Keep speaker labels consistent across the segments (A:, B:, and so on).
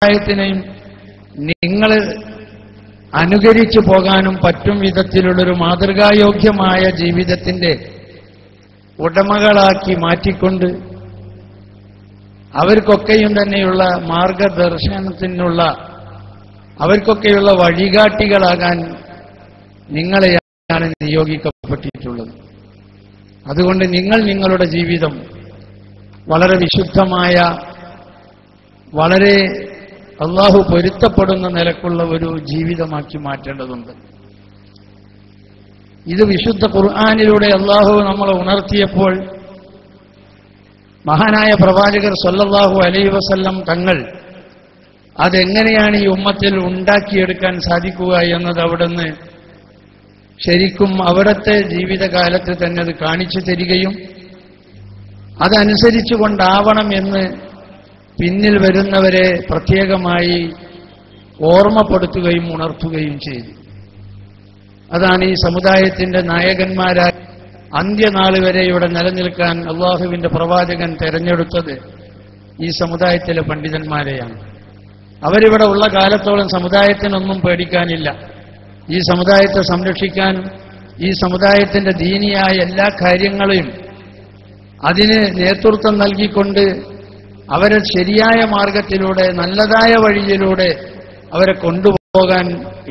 A: സമുദായത്തിനെയും നിങ്ങൾ അനുകരിച്ചു പോകാനും പറ്റും വിധത്തിലുള്ളൊരു മാതൃകായോഗ്യമായ ജീവിതത്തിന്റെ ഉടമകളാക്കി മാറ്റിക്കൊണ്ട് അവർക്കൊക്കെയും തന്നെയുള്ള മാർഗദർശനത്തിനുള്ള അവർക്കൊക്കെയുള്ള വഴികാട്ടികളാകാൻ നിങ്ങളെയാണ് നിയോഗിക്കപ്പെട്ടിട്ടുള്ളത്. അതുകൊണ്ട് നിങ്ങൾ നിങ്ങളുടെ ജീവിതം വളരെ വിശുദ്ധമായ, വളരെ അള്ളാഹു പൊരുത്തപ്പെടുന്ന നിലക്കുള്ള ഒരു ജീവിതമാക്കി മാറ്റേണ്ടതുണ്ട്. ഇത് വിശുദ്ധ ഖുർആനിലൂടെ അള്ളാഹു നമ്മളെ ഉണർത്തിയപ്പോൾ മഹാനായ പ്രവാചകർ സല്ലല്ലാഹു അലൈഹി വസല്ലം തങ്ങൾ അതെങ്ങനെയാണ് ഈ ഉമ്മത്തിൽ ഉണ്ടാക്കിയെടുക്കാൻ സാധിക്കുക എന്നത് അവിടുന്ന് ശരിക്കും അവിടുത്തെ ജീവിതകാലത്ത് തന്നെ അത് കാണിച്ചു തരികയും അതനുസരിച്ചുകൊണ്ടാവണം എന്ന് പിന്നിൽ വരുന്നവരെ പ്രത്യേകമായി ഓർമ്മപ്പെടുത്തുകയും ഉണർത്തുകയും ചെയ്തു. അതാണ് ഈ സമുദായത്തിന്റെ നായകന്മാരായി അന്ത്യനാൾ വരെ ഇവിടെ നിലനിൽക്കാൻ അള്ളാഹുവിന്റെ പ്രവാചകൻ തെരഞ്ഞെടുത്തത് ഈ സമുദായത്തിലെ പണ്ഡിതന്മാരെയാണ്. അവരിവിടെ ഉള്ള കാലത്തോളം സമുദായത്തിനൊന്നും പേടിക്കാനില്ല. ഈ സമുദായത്തെ സംരക്ഷിക്കാൻ, ഈ സമുദായത്തിന്റെ ദീനിയായ എല്ലാ കാര്യങ്ങളെയും അതിന് നേതൃത്വം നൽകിക്കൊണ്ട് അവരെ ശരിയായ മാർഗത്തിലൂടെ, നല്ലതായ വഴിയിലൂടെ അവരെ കൊണ്ടുപോകാൻ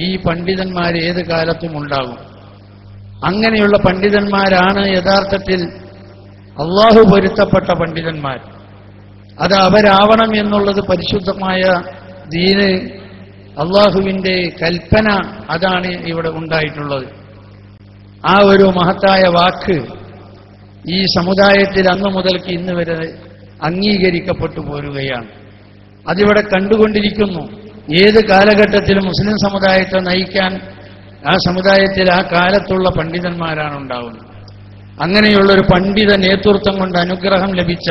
A: ഈ പണ്ഡിതന്മാർ ഏത് കാലത്തും ഉണ്ടാകും. അങ്ങനെയുള്ള പണ്ഡിതന്മാരാണ് യഥാർത്ഥത്തിൽ അള്ളാഹു പൊരുത്തപ്പെട്ട പണ്ഡിതന്മാർ. അത് അവരാവണം എന്നുള്ളത് പരിശുദ്ധമായ ദീന്, അള്ളാഹുവിന്റെ കൽപ്പന, അതാണ് ഇവിടെ ഉണ്ടായിട്ടുള്ളത്. ആ ഒരു മഹത്തായ വാക്ക് ഈ സമുദായത്തിൽ അന്നു മുതൽക്ക് ഇന്ന് വരെ അംഗീകരിക്കപ്പെട്ടു പോരുകയാണ്. അതിവിടെ കണ്ടുകൊണ്ടിരിക്കുന്നു. ഏത് കാലഘട്ടത്തിലും മുസ്ലിം സമുദായത്തെ നയിക്കാൻ ആ സമുദായത്തിൽ ആ കാലത്തുള്ള പണ്ഡിതന്മാരാണ് ഉണ്ടാവുന്നത്. അങ്ങനെയുള്ളൊരു പണ്ഡിത നേതൃത്വം കൊണ്ട് അനുഗ്രഹം ലഭിച്ച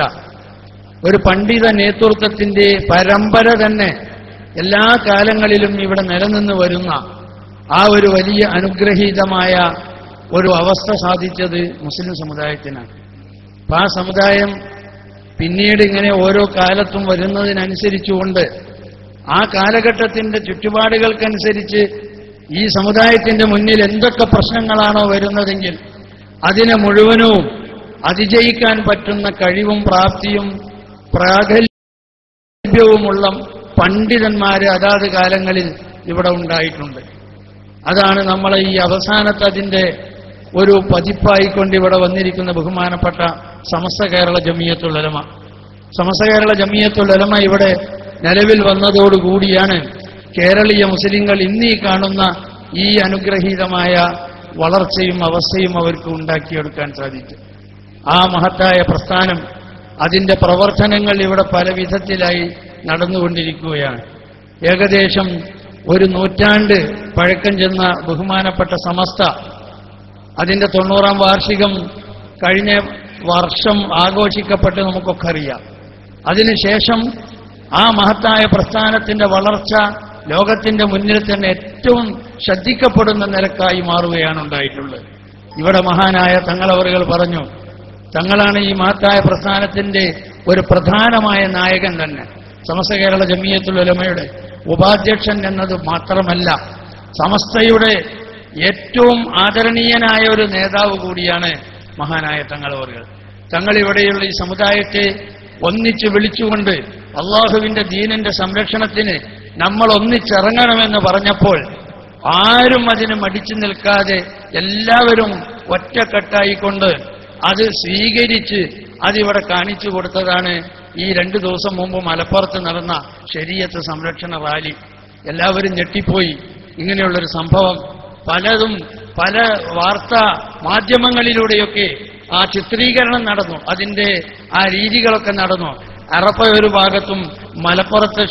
A: ഒരു പണ്ഡിത നേതൃത്വത്തിന്റെ പരമ്പര തന്നെ എല്ലാ കാലങ്ങളിലും ഇവിടെ നിലനിന്ന് വരുന്ന ആ ഒരു വലിയ അനുഗ്രഹീതമായ ഒരു അവസ്ഥ സാധിച്ചത് മുസ്ലിം സമുദായത്തിനാണ്. അപ്പം ആ സമുദായം പിന്നീട് ഇങ്ങനെ ഓരോ കാലത്തും വരുന്നതിനനുസരിച്ചുകൊണ്ട് ആ കാലഘട്ടത്തിന്റെ ചുറ്റുപാടുകൾക്കനുസരിച്ച് ഈ സമുദായത്തിന്റെ മുന്നിൽ എന്തൊക്കെ പ്രശ്നങ്ങളാണോ വരുന്നതെങ്കിൽ അതിനെ മുഴുവനും അതിജയിക്കാൻ പറ്റുന്ന കഴിവും പ്രാപ്തിയും പ്രാഗൽഭ്യവുമുള്ള പണ്ഡിതന്മാര് അതാത് കാലങ്ങളിൽ ഇവിടെ ഉണ്ടായിട്ടുണ്ട്. അതാണ് നമ്മളെ ഈ അവസാനത്തെ അതിന്റെ ഒരു പതിപ്പായിക്കൊണ്ട് ഇവിടെ വന്നിരിക്കുന്ന ബഹുമാനപ്പെട്ട സമസ്ത കേരള ജമിയത്തുൽ ഉലമ. സമസ്ത കേരള ജമിയത്തുൽ ഉലമ ഇവിടെ നിലവിൽ വന്നതോടുകൂടിയാണ് കേരളീയ മുസ്ലിങ്ങൾ ഇന്നീ കാണുന്ന ഈ അനുഗ്രഹീതമായ വളർച്ചയും അവസ്ഥയും അവർക്ക് ഉണ്ടാക്കിയെടുക്കാൻ സാധിച്ചു. ആ മഹത്തായ പ്രസ്ഥാനം, അതിന്റെ പ്രവർത്തനങ്ങൾ ഇവിടെ പല വിധത്തിലായി നടന്നുകൊണ്ടിരിക്കുകയാണ്. ഏകദേശം ഒരു നൂറ്റാണ്ട് പഴക്കം ചെന്ന ബഹുമാനപ്പെട്ട സമസ്ത അതിന്റെ 90-ാം വാർഷികം കഴിഞ്ഞ വർഷം ആഘോഷിക്കപ്പെട്ട് നമുക്കൊക്കെ അറിയാം. അതിനുശേഷം ആ മഹത്തായ പ്രസ്ഥാനത്തിന്റെ വളർച്ച ലോകത്തിന്റെ മുന്നിൽ തന്നെ ഏറ്റവും ശ്രദ്ധിക്കപ്പെടുന്ന നിലക്കായി മാറുകയാണ് ഉണ്ടായിട്ടുള്ളത്. ഇവിടെ മഹാനായ തങ്ങളവറുകൾ പറഞ്ഞു, തങ്ങളാണ് ഈ മഹത്തായ പ്രസ്ഥാനത്തിന്റെ ഒരു പ്രധാനമായ നായകൻ തന്നെ. സമസ്ത കേരള ജമിയത്തുൽ ഉലമയുടെ ഉപാധ്യക്ഷൻ എന്നത് മാത്രമല്ല, സമസ്തയുടെ ഏറ്റവും ആദരണീയനായ ഒരു നേതാവ് കൂടിയാണ് മഹാനായ തങ്ങളവറുകൾ. തങ്ങളിവിടെയുള്ള ഈ സമുദായത്തെ ഒന്നിച്ച് വിളിച്ചുകൊണ്ട് അള്ളാഹുവിന്റെ ദീനിന്റെ സംരക്ഷണത്തിന് നമ്മൾ ഒന്നിച്ചിറങ്ങണമെന്ന് പറഞ്ഞപ്പോൾ ആരും അതിന് മടിച്ചു നിൽക്കാതെ എല്ലാവരും ഒറ്റക്കെട്ടായിക്കൊണ്ട് അത് സ്വീകരിച്ച് അതിവിടെ കാണിച്ചു കൊടുത്തതാണ് ഈ 2 ദിവസം മുമ്പ് മലപ്പുറത്ത് നടന്ന ശരീഅത്ത് സംരക്ഷണ റാലി. എല്ലാവരും ഞെട്ടിപ്പോയി. ഇങ്ങനെയുള്ളൊരു സംഭവം പലതും പല വാർത്താ മാധ്യമങ്ങളിലൂടെയൊക്കെ ആ ചിത്രീകരണം നടന്നു, അതിന്റെ ആ രീതികളൊക്കെ നടന്നു. അറഫ ഒരു ഭാഗത്തും മലപ്പുറത്തെ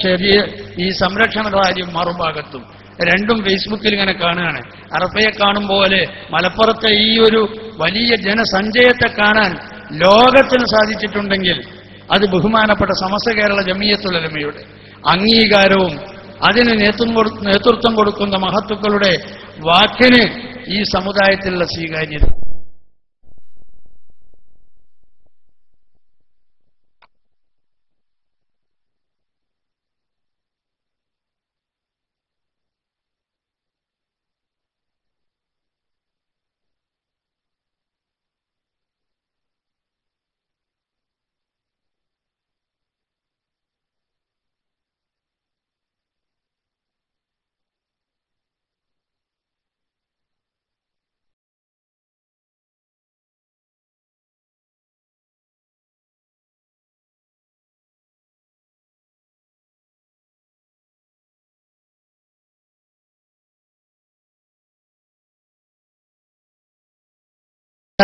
A: ഈ സംരക്ഷണ റാലി മറുഭാഗത്തും, രണ്ടും ഫേസ്ബുക്കിൽ ഇങ്ങനെ കാണുകയാണ്. അറഫയെ കാണും പോലെ മലപ്പുറത്തെ ഈ ഒരു വലിയ ജനസഞ്ചയത്തെ കാണാൻ ലോകത്തിന് സാധിച്ചിട്ടുണ്ടെങ്കിൽ അത് ബഹുമാനപ്പെട്ട സമസ്ത കേരള ജമിയത്തുൽ ഉലമയുടെ അംഗീകാരവും അതിന് നേതൃത്വം കൊടുക്കുന്ന മഹത്തുക്കളുടെ വാക്കിന് ഈ സമുദായത്തിലുള്ള സ്വീകാര്യത.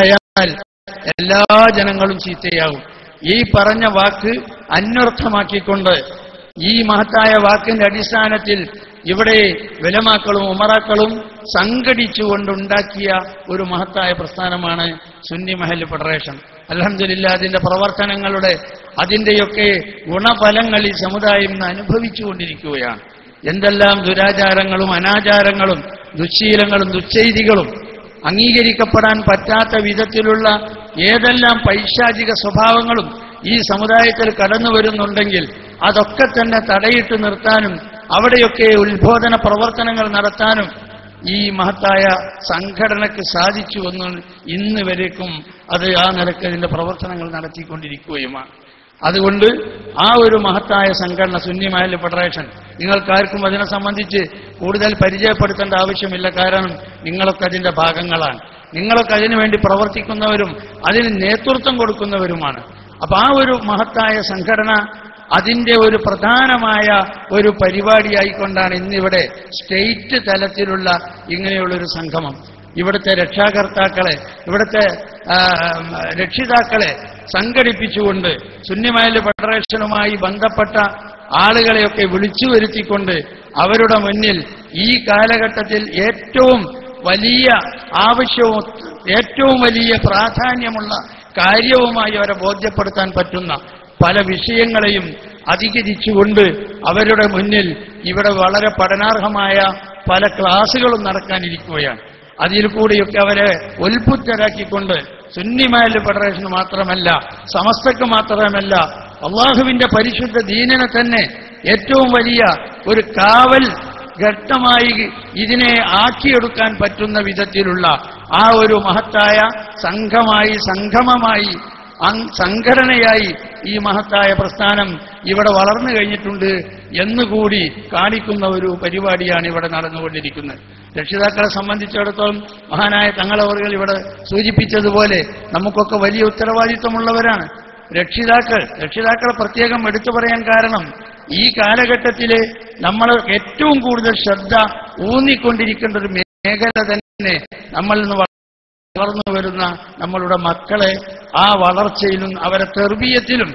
A: ചീത്തയായാൽ എല്ലാ ജനങ്ങളും ചീത്തയാകും. ഈ പറഞ്ഞ വാക്ക് അന്വർത്ഥമാക്കിക്കൊണ്ട് ഈ മഹത്തായ വാക്കിന്റെ അടിസ്ഥാനത്തിൽ ഇവിടെ ഉലമാക്കളും ഉമറാക്കളും സംഘടിച്ചുകൊണ്ടുണ്ടാക്കിയ ഒരു മഹത്തായ പ്രസ്ഥാനമാണ് സുന്നി മഹല്ല് ഫെഡറേഷൻ. അൽഹംദുലില്ലാഹ് അതിന്റെ പ്രവർത്തനങ്ങളുടെ അതിന്റെയൊക്കെ ഗുണഫലങ്ങൾ ഈ സമുദായം ഇന്ന് അനുഭവിച്ചുകൊണ്ടിരിക്കുകയാണ്. എന്തെല്ലാം ദുരാചാരങ്ങളും അനാചാരങ്ങളും ദുശ്ശീലങ്ങളും ദുശ്ചെയ്തികളും അംഗീകരിക്കപ്പെടാൻ പറ്റാത്ത വിധത്തിലുള്ള ഏതെല്ലാം പൈശാചിക സ്വഭാവങ്ങളും ഈ സമുദായത്തിൽ കടന്നു വരുന്നുണ്ടെങ്കിൽ അതൊക്കെ തന്നെ തടയിട്ട് നിർത്താനും അവിടെയൊക്കെ ഉത്ബോധന പ്രവർത്തനങ്ങൾ നടത്താനും ഈ മഹത്തായ സംഘടനയ്ക്ക് സാധിച്ചുവെന്ന് ഇന്ന് വരേക്കും അത് ആ നിലക്ക് അതിന്റെ പ്രവർത്തനങ്ങൾ നടത്തിക്കൊണ്ടിരിക്കുകയുമാണ്. അതുകൊണ്ട് ആ ഒരു മഹത്തായ സംഘടന സുന്നി മഹല്ല് ഫെഡറേഷൻ നിങ്ങൾക്കാർക്കും അതിനെ സംബന്ധിച്ച് കൂടുതൽ പരിചയപ്പെടുത്തേണ്ട ആവശ്യമില്ല. കാരണം നിങ്ങളൊക്കെ അതിന്റെ ഭാഗങ്ങളാണ്. നിങ്ങളൊക്കെ അതിനുവേണ്ടി പ്രവർത്തിക്കുന്നവരും അതിന് നേതൃത്വം കൊടുക്കുന്നവരുമാണ്. അപ്പൊ ആ ഒരു മഹത്തായ സംഘടന അതിന്റെ ഒരു പ്രധാനമായ ഒരു പരിപാടിയായിക്കൊണ്ടാണ് ഇന്നിവിടെ സ്റ്റേറ്റ് തലത്തിലുള്ള ഇങ്ങനെയുള്ളൊരു സംഗമം. ഇവിടുത്തെ രക്ഷാകർത്താക്കളെ, ഇവിടുത്തെ രക്ഷിതാക്കളെ സംഘടിപ്പിച്ചുകൊണ്ട് സുന്നി മഹല്ല് ഫെഡറേഷനുമായി ബന്ധപ്പെട്ട ആളുകളെയൊക്കെ വിളിച്ചു വരുത്തിക്കൊണ്ട് അവരുടെ മുന്നിൽ ഈ കാലഘട്ടത്തിൽ ഏറ്റവും വലിയ ആവശ്യവും ഏറ്റവും വലിയ പ്രാധാന്യമുള്ള കാര്യവുമായി അവരെ ബോധ്യപ്പെടുത്താൻ പറ്റുന്ന പല വിഷയങ്ങളെയും അധികരിച്ചുകൊണ്ട് അവരുടെ മുന്നിൽ ഇവിടെ വളരെ പഠനാർഹമായ പല ക്ലാസുകളും നടക്കാനിരിക്കുകയാണ്. അതിൽ കൂടിയൊക്കെ അവരെ ഉത്ബുദ്ധരാക്കിക്കൊണ്ട് സുന്നി മഹല്ല് ഫെഡറേഷന് മാത്രമല്ല, സമസ്തക്ക് മാത്രമല്ല, അള്ളാഹുവിന്റെ പരിശുദ്ധ ദീനിനെ തന്നെ ഏറ്റവും വലിയ ഒരു കാവൽ ഘട്ടമായി ഇതിനെ ആക്കിയെടുക്കാൻ പറ്റുന്ന വിധത്തിലുള്ള ആ ഒരു മഹത്തായ സംഘമായി, സംഗമമായി, സംഘടനയായി ഈ മഹത്തായ പ്രസ്ഥാനം ഇവിടെ വളർന്നു കഴിഞ്ഞിട്ടുണ്ട് എന്നുകൂടി കാണിക്കുന്ന ഒരു പരിപാടിയാണ് ഇവിടെ നടന്നുകൊണ്ടിരിക്കുന്നത്. രക്ഷിതാക്കളെ സംബന്ധിച്ചിടത്തോളം മഹാനായ തങ്ങളവറുകൾ ഇവിടെ സൂചിപ്പിച്ചതുപോലെ നമുക്കൊക്കെ വലിയ ഉത്തരവാദിത്വമുള്ളവരാണ്. രക്ഷിതാക്കളെ പ്രത്യേകം എടുത്തു പറയാൻ കാരണം ഈ കാലഘട്ടത്തിലെ നമ്മൾ ഏറ്റവും കൂടുതൽ ശ്രദ്ധ ഊന്നിക്കൊണ്ടിരിക്കേണ്ട ഒരു മേഖല തന്നെ നമ്മളിൽ നിന്ന് വളർന്നു വരുന്ന നമ്മളുടെ മക്കളെ ആ വളർച്ചയിലും അവരെ തെർബിയത്തിലും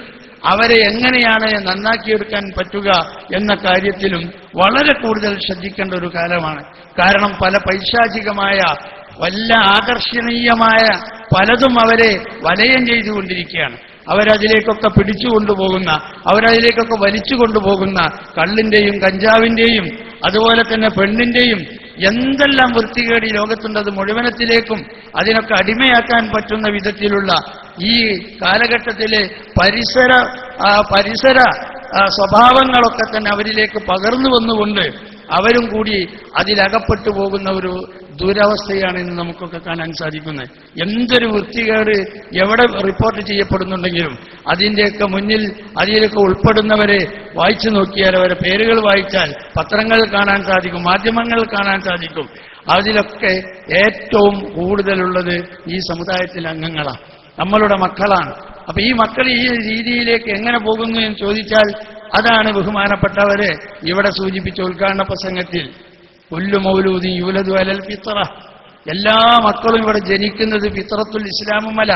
A: അവരെ എങ്ങനെയാണ് നന്നാക്കിയെടുക്കാൻ പറ്റുക എന്ന കാര്യത്തിലും വളരെ കൂടുതൽ ശ്രദ്ധിക്കേണ്ട ഒരു കാലമാണ്. കാരണം പല പൈശാചികമായ വല്ല ആകർഷണീയമായ പലതും അവരെ വലയം ചെയ്തുകൊണ്ടിരിക്കുകയാണ്. അവരതിലേക്കൊക്കെ പിടിച്ചുകൊണ്ടുപോകുന്ന, അവരതിലേക്കൊക്കെ വലിച്ചു കൊണ്ടുപോകുന്ന കള്ളിന്റെയും കഞ്ചാവിന്റെയും അതുപോലെ തന്നെ പെണ്ണിന്റെയും എന്തെല്ലാം വൃത്തികേട് ഈ ലോകത്തുണ്ട് അത് മുഴുവനത്തിലേക്കും അതിനൊക്കെ അടിമയാക്കാൻ പറ്റുന്ന വിധത്തിലുള്ള ഈ കാലഘട്ടത്തിലെ പരിസര സ്വഭാവങ്ങളൊക്കെ തന്നെ അവരിലേക്ക് പകർന്നു വന്നുകൊണ്ട് അവരും കൂടി അതിലകപ്പെട്ടു പോകുന്ന ഒരു ദുരവസ്ഥയാണ് ഇന്ന് നമുക്കൊക്കെ കാണാൻ സാധിക്കുന്നത്. എന്തൊരു വൃത്തികേട് എവിടെ റിപ്പോർട്ട് ചെയ്യപ്പെടുന്നുണ്ടെങ്കിലും അതിൻ്റെയൊക്കെ മുന്നിൽ അതിലൊക്കെ ഉൾപ്പെടുന്നവരെ വായിച്ചു നോക്കിയാൽ, അവരെ പേരുകൾ വായിച്ചാൽ പത്രങ്ങൾ കാണാൻ സാധിക്കും, മാധ്യമങ്ങൾ കാണാൻ സാധിക്കും. അതിലൊക്കെ ഏറ്റവും കൂടുതലുള്ളത് ഈ സമുദായത്തിലെ അംഗങ്ങളാണ്, നമ്മളുടെ മക്കളാണ്. അപ്പൊ ഈ മക്കൾ ഈ രീതിയിലേക്ക് എങ്ങനെ പോകുന്നു എന്ന് ചോദിച്ചാൽ അതാണ് ബഹുമാനപ്പെട്ടവരെ ഇവിടെ സൂചിപ്പിച്ച ഉദ്ഘാടന പ്രസംഗത്തിൽ കുല്ലു മൗലൂദി യൂലദു അലൽ ഫിത്ര, എല്ലാ മക്കളും ഇവിടെ ജനിക്കുന്നത് ഫിത്രത്തുൽ ഇസ്ലാമുമല,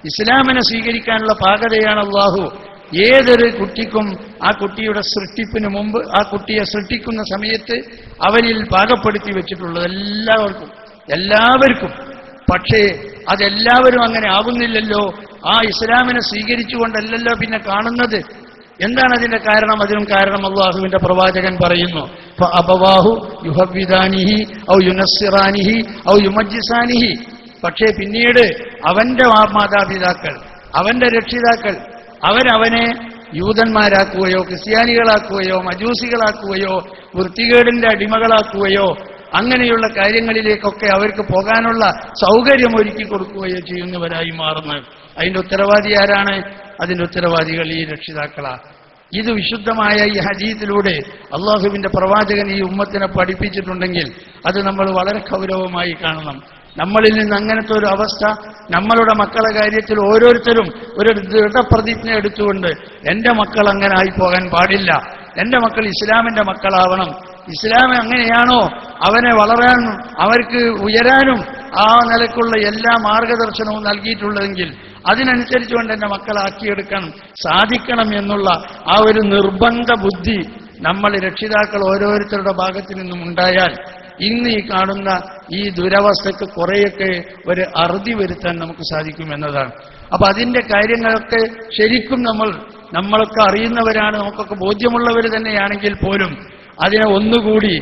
A: ഇസ്ലാമിനെ സ്വീകരിക്കാനുള്ള പാകതയാണ് അല്ലാഹു ഏതൊരു കുട്ടിക്കും ആ കുട്ടിയുടെ സൃഷ്ടിപ്പിന് മുമ്പ് ആ കുട്ടിയെ സൃഷ്ടിക്കുന്ന സമയത്ത് അവനിൽ പാകപ്പെടുത്തി വെച്ചിട്ടുള്ളത് എല്ലാവർക്കും. പക്ഷേ അതെല്ലാവരും അങ്ങനെ ആവുന്നില്ലല്ലോ. ആ ഇസ്ലാമിനെ സ്വീകരിച്ചുകൊണ്ടല്ലല്ലോ പിന്നെ കാണുന്നത്. എന്താണ് അതിന്റെ കാരണം? അതിനും കാരണം അല്ലാഹുവിന്റെ പ്രവാചകൻ പറയുന്നു, ഫഅബവാഹു യുഹവ്വിദാനിഹി ഔ യുനസ്സിറാനിഹി ഔ യുമജ്ജിസാനിഹി. പക്ഷേ പിന്നീട് അവന്റെ മാതാപിതാക്കൾ, അവന്റെ രക്ഷിതാക്കൾ അവരവനെ യൂതന്മാരാക്കുകയോ ക്രിസ്ത്യാനികളാക്കുകയോ മജൂസികളാക്കുകയോ വൃത്തികേടിന്റെ അടിമകളാക്കുകയോ അങ്ങനെയുള്ള കാര്യങ്ങളിലേക്കൊക്കെ അവർക്ക് പോകാനുള്ള സൗകര്യം ഒരുക്കി കൊടുക്കുകയോ ചെയ്യുന്നവരായി മാറുന്നത്. അതിന്റെ ഉത്തരവാദി ആരാണ്? അതിന്റെ ഉത്തരവാദികൾ ഈ രക്ഷിതാക്കളാണ്. ഇത് വിശുദ്ധമായ ഈ ഹദീസിലൂടെ അള്ളാഹുവിന്റെ പ്രവാചകൻ ഈ ഉമ്മത്തിനെ പഠിപ്പിച്ചിട്ടുണ്ടെങ്കിൽ അത് നമ്മൾ വളരെ ഗൗരവമായി കാണണം. നമ്മളിൽ നിന്ന് അങ്ങനത്തെ ഒരു അവസ്ഥ നമ്മളുടെ മക്കളുടെ കാര്യത്തിൽ ഓരോരുത്തരും ഒരു ദൃഢപ്രതിജ്ഞ എടുത്തുകൊണ്ട് എന്റെ മക്കൾ അങ്ങനെ ആയിപ്പോകാൻ പാടില്ല, എന്റെ മക്കൾ ഇസ്ലാമിന്റെ മക്കളാവണം, ഇസ്ലാം എങ്ങനെയാണോ അവനെ വളരാനും അവർക്ക് ഉയരാനും ആ നിലക്കുള്ള എല്ലാ മാർഗദർശനവും നൽകിയിട്ടുള്ളതെങ്കിൽ അതിനനുസരിച്ചുകൊണ്ട് എന്റെ മക്കളാക്കിയെടുക്കണം സാധിക്കണം എന്നുള്ള ആ ഒരു നിർബന്ധ ബുദ്ധി നമ്മൾ രക്ഷിതാക്കൾ ഓരോരുത്തരുടെ ഭാഗത്തു നിന്നും ഉണ്ടായാൽ ഇന്ന് ഈ കാണുന്ന ഈ ദുരവസ്ഥയ്ക്ക് കുറേയൊക്കെ ഒരു അറുതി വരുത്താൻ നമുക്ക് സാധിക്കുമെന്നതാണ്. അപ്പൊ അതിന്റെ കാര്യങ്ങളൊക്കെ ശരിക്കും നമ്മളൊക്കെ അറിയുന്നവരാണ്, നമുക്കൊക്കെ ബോധ്യമുള്ളവർ തന്നെയാണെങ്കിൽ പോലും അതിനെ ഒന്നുകൂടി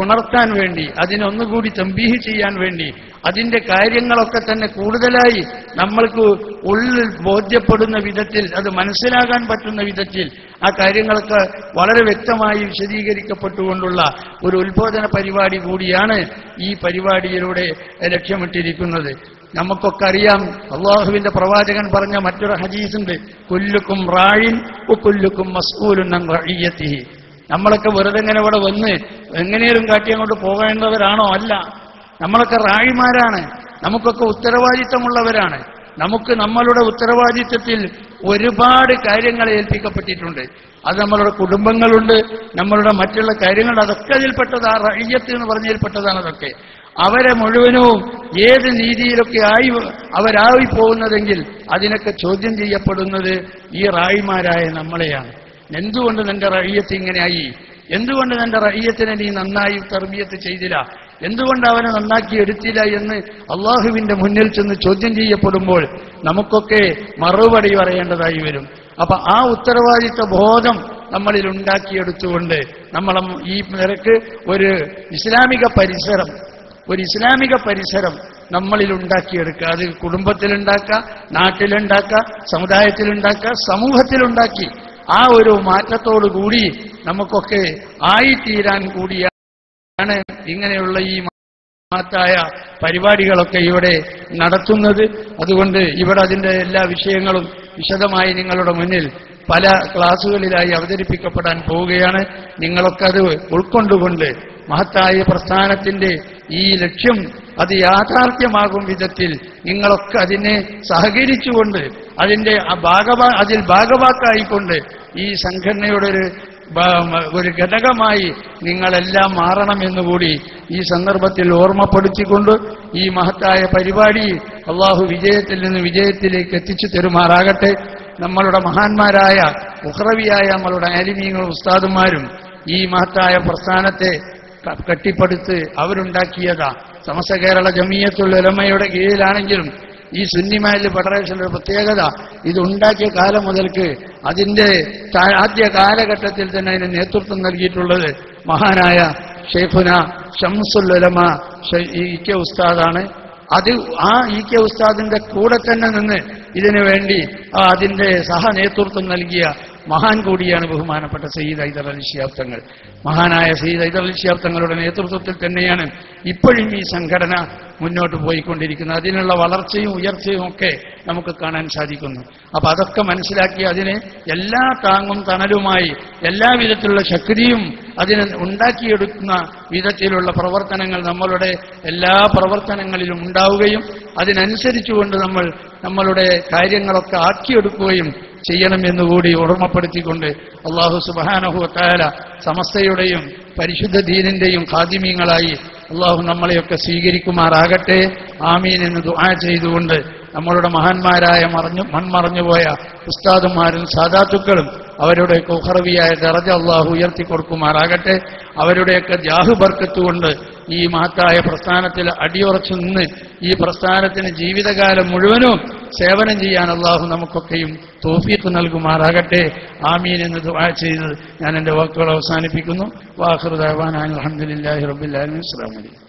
A: ഉണർത്താൻ വേണ്ടി, അതിനെ ഒന്നുകൂടി തംബീഹ് ചെയ്യാൻ വേണ്ടി, അതിന്റെ കാര്യങ്ങളൊക്കെ തന്നെ കൂടുതലായി നമ്മൾക്ക് ഉള്ളിൽ ബോധ്യപ്പെടുന്ന വിധത്തിൽ, അത് മനസ്സിലാകാൻ പറ്റുന്ന വിധത്തിൽ ആ കാര്യങ്ങളൊക്കെ വളരെ വ്യക്തമായി വിശദീകരിക്കപ്പെട്ടുകൊണ്ടുള്ള ഒരു ഉത്ബോധന പരിപാടി കൂടിയാണ് ഈ പരിപാടിയിലൂടെ ലക്ഷ്യമിട്ടിരിക്കുന്നത്. നമുക്കൊക്കെ അറിയാം, അള്ളാഹുവിന്റെ പ്രവാചകൻ പറഞ്ഞ മറ്റൊരു ഹദീസുണ്ട്, കുല്ലുക്കും റായിൻ വകുല്ലുക്കും മസ്ഊലുൻ അൻ റഇയ്യതിഹി. നമ്മളൊക്കെ വെറുതെ ഇങ്ങനെ ഇവിടെ വന്ന് എങ്ങനെയും കാട്ടി അങ്ങോട്ട് പോകേണ്ടവരാണോ? അല്ല, നമ്മളൊക്കെ റായിമാരാണ്, നമുക്കൊക്കെ ഉത്തരവാദിത്തമുള്ളവരാണ്. നമുക്ക് നമ്മളുടെ ഉത്തരവാദിത്തത്തിൽ ഒരുപാട് കാര്യങ്ങൾ ഏൽപ്പിക്കപ്പെട്ടിട്ടുണ്ട്. അത് നമ്മളുടെ കുടുംബങ്ങളുണ്ട്, നമ്മളുടെ മറ്റുള്ള കാര്യങ്ങൾ, അതൊക്കെ അതിൽപ്പെട്ടത്. ആ റഇയ്യത്ത് എന്ന് പറഞ്ഞതിൽപ്പെട്ടതാണ് അതൊക്കെ. അവരെ മുഴുവനും ഏത് രീതിയിലൊക്കെ അവരായി പോകുന്നതെങ്കിൽ അതിനൊക്കെ ചോദ്യം ചെയ്യപ്പെടുന്നത് ഈ റായിമാരായ നമ്മളെയാണ്. എന്തുകൊണ്ട് നിന്റെ റഇയ്യത്ത് ഇങ്ങനെയായി? എന്തുകൊണ്ട് നിന്റെ റഇയ്യത്തിനെ നീ നന്നായി തർബിയത്ത് ചെയ്തില്ല? എന്തുകൊണ്ട് അവനെ നന്നാക്കി എടുത്തില്ല എന്ന് അള്ളാഹുവിന്റെ മുന്നിൽ ചെന്ന് ചോദ്യം ചെയ്യപ്പെടുമ്പോൾ നമുക്കൊക്കെ മറുപടി പറയേണ്ടതായി വരും. അപ്പൊ ആ ഉത്തരവാദിത്വ ബോധം നമ്മളിൽ ഉണ്ടാക്കിയെടുത്തുകൊണ്ട് നമ്മൾ ഈ നിരക്ക് ഒരു ഇസ്ലാമിക പരിസരം നമ്മളിൽ ഉണ്ടാക്കിയെടുക്കുക. അത് കുടുംബത്തിലുണ്ടാക്കുക, നാട്ടിലുണ്ടാക്കുക, സമുദായത്തിലുണ്ടാക്കുക, സമൂഹത്തിലുണ്ടാക്കി ആ ഒരു മാറ്റത്തോടുകൂടി നമുക്കൊക്കെ ആയിത്തീരാൻ കൂടിയാണ് ഇങ്ങനെയുള്ള ഈ മഹത്തായ പരിപാടികളൊക്കെ ഇവിടെ നടത്തുന്നത്. അതുകൊണ്ട് ഇവിടെ അതിന്റെ എല്ലാ വിഷയങ്ങളും വിശദമായി നിങ്ങളുടെ മുന്നിൽ പല ക്ലാസുകളിലായി അവതരിപ്പിക്കപ്പെടാൻ പോവുകയാണ്. നിങ്ങളൊക്കെ അത് ഉൾക്കൊണ്ടുകൊണ്ട് മഹത്തായ പ്രസ്ഥാനത്തിന്റെ ഈ ലക്ഷ്യം അത് യാഥാർത്ഥ്യമാകും വിധത്തിൽ നിങ്ങളൊക്കെ അതിനെ സഹകരിച്ചുകൊണ്ട് അതിൽ ഭാഗവാക്കായിക്കൊണ്ട് ഈ സംഘടനയുടെ ഒരു ഘടകമായി നിങ്ങളെല്ലാം മാറണമെന്നുകൂടി ഈ സന്ദർഭത്തിൽ ഓർമ്മപ്പെടുത്തിക്കൊണ്ട് ഈ മഹത്തായ പരിപാടി അള്ളാഹു വിജയത്തിൽ നിന്ന് വിജയത്തിലേക്ക് എത്തിച്ചു തരുമാറാകട്ടെ. നമ്മളുടെ മഹാന്മാരായ ഉഖ്റവിയായ നമ്മളുടെ ആലിമീങ്ങളും ഉസ്താദുമാരും ഈ മഹത്തായ പ്രസ്ഥാനത്തെ കെട്ടിപ്പടുത്ത് അവരുണ്ടാക്കിയതാ. സമസ്ത കേരള ജമിയത്തുൽ ഉലമയുടെ കീഴിലാണെങ്കിലും ഈ സുന്നി മഹല്ല് ഫെഡറേഷന്റെ പ്രത്യേകത, ഇതുണ്ടാക്കിയ കാലം മുതൽക്ക് അതിന്റെ ആദ്യ കാലഘട്ടത്തിൽ തന്നെ അതിന് നേതൃത്വം നൽകിയിട്ടുള്ളത് മഹാനായ ഷെയ്ഖുന ശംസുൽ ഉലമ ഇ.കെ. ഉസ്താദാണ്. അത് ആ ഇ.കെ. ഉസ്താദിന്റെ കൂടെ തന്നെ നിന്ന് ഇതിനു വേണ്ടി അതിന്റെ സഹനേതൃത്വം നൽകിയ മഹാൻ കൂടിയാണ് ബഹുമാനപ്പെട്ട സയ്യിദ് ഹൈദർ അലി ശിഹാബ് തങ്ങൾ. മഹാനായ സയ്യിദ് ഹൈദർ അലി ശിഹാബ് തങ്ങളുടെ നേതൃത്വത്തിൽ തന്നെയാണ് ഇപ്പോഴും ഈ സംഘടന മുന്നോട്ട് പോയിക്കൊണ്ടിരിക്കുന്നത്. അതിനുള്ള വളർച്ചയും ഉയർച്ചയും ഒക്കെ നമുക്ക് കാണാൻ സാധിക്കുന്നു. അപ്പൊ അതൊക്കെ മനസ്സിലാക്കി അതിന് എല്ലാ താങ്ങും തണലുമായി എല്ലാവിധത്തിലുള്ള ശക്തിയും അതിന് ഉണ്ടാക്കിയെടുക്കുന്ന വിധത്തിലുള്ള പ്രവർത്തനങ്ങൾ നമ്മളുടെ എല്ലാ പ്രവർത്തനങ്ങളിലും ഉണ്ടാവുകയും അതിനനുസരിച്ചുകൊണ്ട് നമ്മളുടെ കാര്യങ്ങളൊക്കെ ആക്കിയെടുക്കുകയും ചെയ്യണമെന്നുകൂടി ഓർമ്മപ്പെടുത്തിക്കൊണ്ട് അല്ലാഹു സുബ്ഹാനഹു വ തആല സമസ്തയുടെയും പരിശുദ്ധ ദീനിന്റെയും ഖാദിമീങ്ങളായി അല്ലാഹു നമ്മളെയൊക്കെ സ്വീകരിക്കുമാറാകട്ടെ. ആമീൻ എന്ന് ദുആ ചെയ്തുകൊണ്ട് നമ്മളുടെ മഹാന്മാരായ മൺമറഞ്ഞുപോയ ഉസ്താദുമാരും സാദാത്തുക്കളും അവരുടെയൊക്കെ ഉഖ്റവിയായ ദറജ അല്ലാഹു ഉയർത്തിക്കൊടുക്കുമാറാകട്ടെ. അവരുടെയൊക്കെ ജാഹ് ബർക്കത്ത് കൊണ്ട് ഈ മഹത്തായ പ്രസ്ഥാനത്തിൽ അടിയുറച്ചു നിന്ന് ഈ പ്രസ്ഥാനത്തിന് ജീവിതകാലം മുഴുവനും സേവനം ചെയ്യാൻ അല്ലാഹു നമുക്കൊക്കെയും തൗഫീഖ് നൽകുമാറാകട്ടെ. ആമീൻ എന്ന് ദുആ ചെയ്ത് ഞാൻ എൻ്റെ വാക്കുകൾ അവസാനിപ്പിക്കുന്നു. വാഖിറു ദഅവാനാ അൽഹംദുലില്ലാഹി റബ്ബിൽ ആലമീൻ. അസ്സലാമു അലൈക്കും.